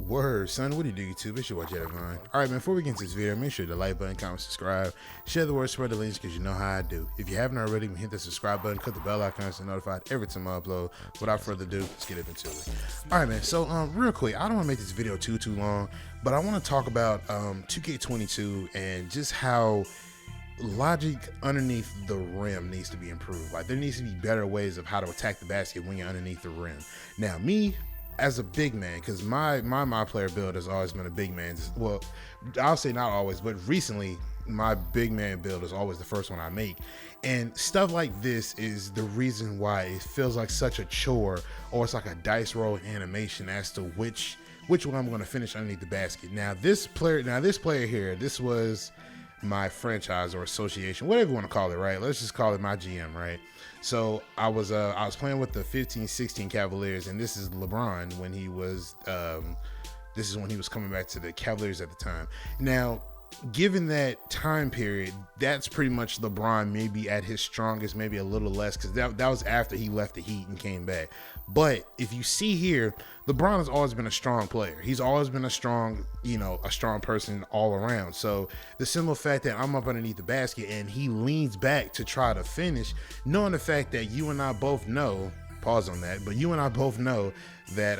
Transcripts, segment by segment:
Word, son. What do you do, YouTube? It's your boy Jedivine. Alright, man, before we get into this video, make sure to like button, comment, subscribe, share the word, spread the links, because you know how I do. If you haven't already, hit the subscribe button, click the bell icon to be notified every time I upload. Without further ado, let's get into it. Alright, man, so real quick, I don't want to make this video too long, but I want to talk about 2K22 and just how logic underneath the rim needs to be improved. Like, there needs to be better ways of how to attack the basket when you're underneath the rim. Now, me as a big man, because my player build has always been a big man. Well, I'll say not always, but recently my big man build is always the first one I make. And stuff like this is the reason why it feels like such a chore, or it's like a dice roll animation as to which one I'm going to finish underneath the basket. Now this player here, this was my franchise or association, whatever you want to call it, right? Let's just call it my GM, right? So I was playing with the 15-16 Cavaliers, and this is LeBron when he was this is when he was coming back to the Cavaliers at the time. Now, given that time period, that's pretty much LeBron maybe at his strongest, maybe a little less, because that was after he left the Heat and came back. But if you see here, LeBron has always been a strong player. He's always been a strong person all around. So the simple fact that I'm up underneath the basket and he leans back to try to finish, knowing the fact that you and I both know, pause on that, but you and I both know that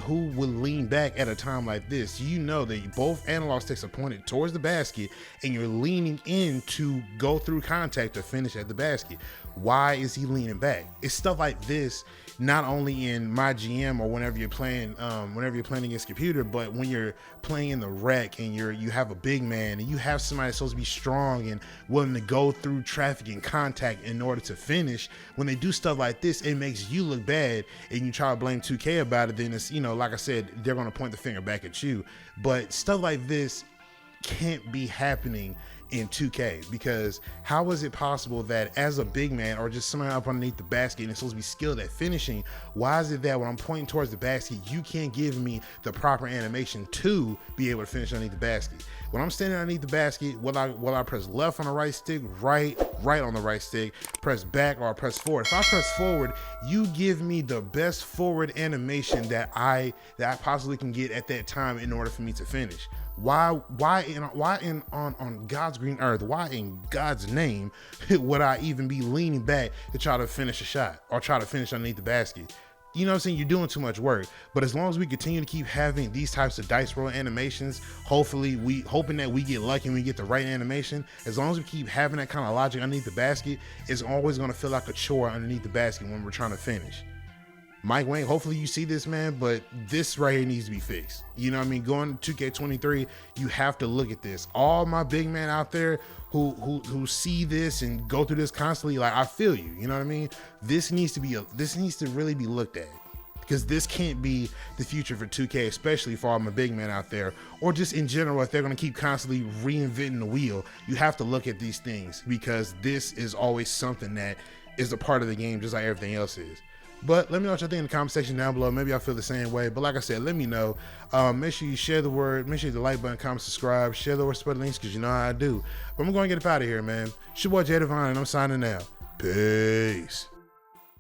who would lean back at a time like this. You know that both analog sticks are pointed towards the basket and you're leaning in to go through contact to finish at the basket. Why is he leaning back? It's stuff like this, not only in my GM or whenever you're playing against computer, but when you're playing in the rec and you have a big man and you have somebody that's supposed to be strong and willing to go through traffic and contact in order to finish. When they do stuff like this, it makes you look bad and you try to blame 2K about it. Then it's, like I said, they're going to point the finger back at you. But stuff like this can't be happening in 2K, because how is it possible that as a big man or just somebody up underneath the basket and it's supposed to be skilled at finishing, why is it that when I'm pointing towards the basket, you can't give me the proper animation to be able to finish underneath the basket? When I'm standing underneath the basket, will I press left on the right stick, right on the right stick, press back, or press forward? If I press forward, you give me the best forward animation that I possibly can get at that time in order for me to finish. Why on God's green earth, why in God's name would I even be leaning back to try to finish a shot or try to finish underneath the basket? You know what I'm saying? You're doing too much work. But as long as we continue to keep having these types of dice roll animations, hoping that we get lucky and we get the right animation, as long as we keep having that kind of logic underneath the basket, it's always going to feel like a chore underneath the basket when we're trying to finish. Mike Wayne, hopefully you see this, man, but this right here needs to be fixed. You know what I mean? Going to 2K23, you have to look at this. All my big men out there who see this and go through this constantly, like, I feel you. You know what I mean? This needs to really be looked at, because this can't be the future for 2K, especially for all my big men out there, or just in general. If they're going to keep constantly reinventing the wheel, you have to look at these things, because this is always something that is a part of the game, just like everything else is. But let me know what you think in the comment section down below. Maybe I feel the same way. But like I said, let me know. Make sure you share the word. Make sure you hit the like button, comment, subscribe, share the word, spread the links, because you know how I do. But I'm going to get up out of here, man. It's your boy Jedivine, and I'm signing out. Peace.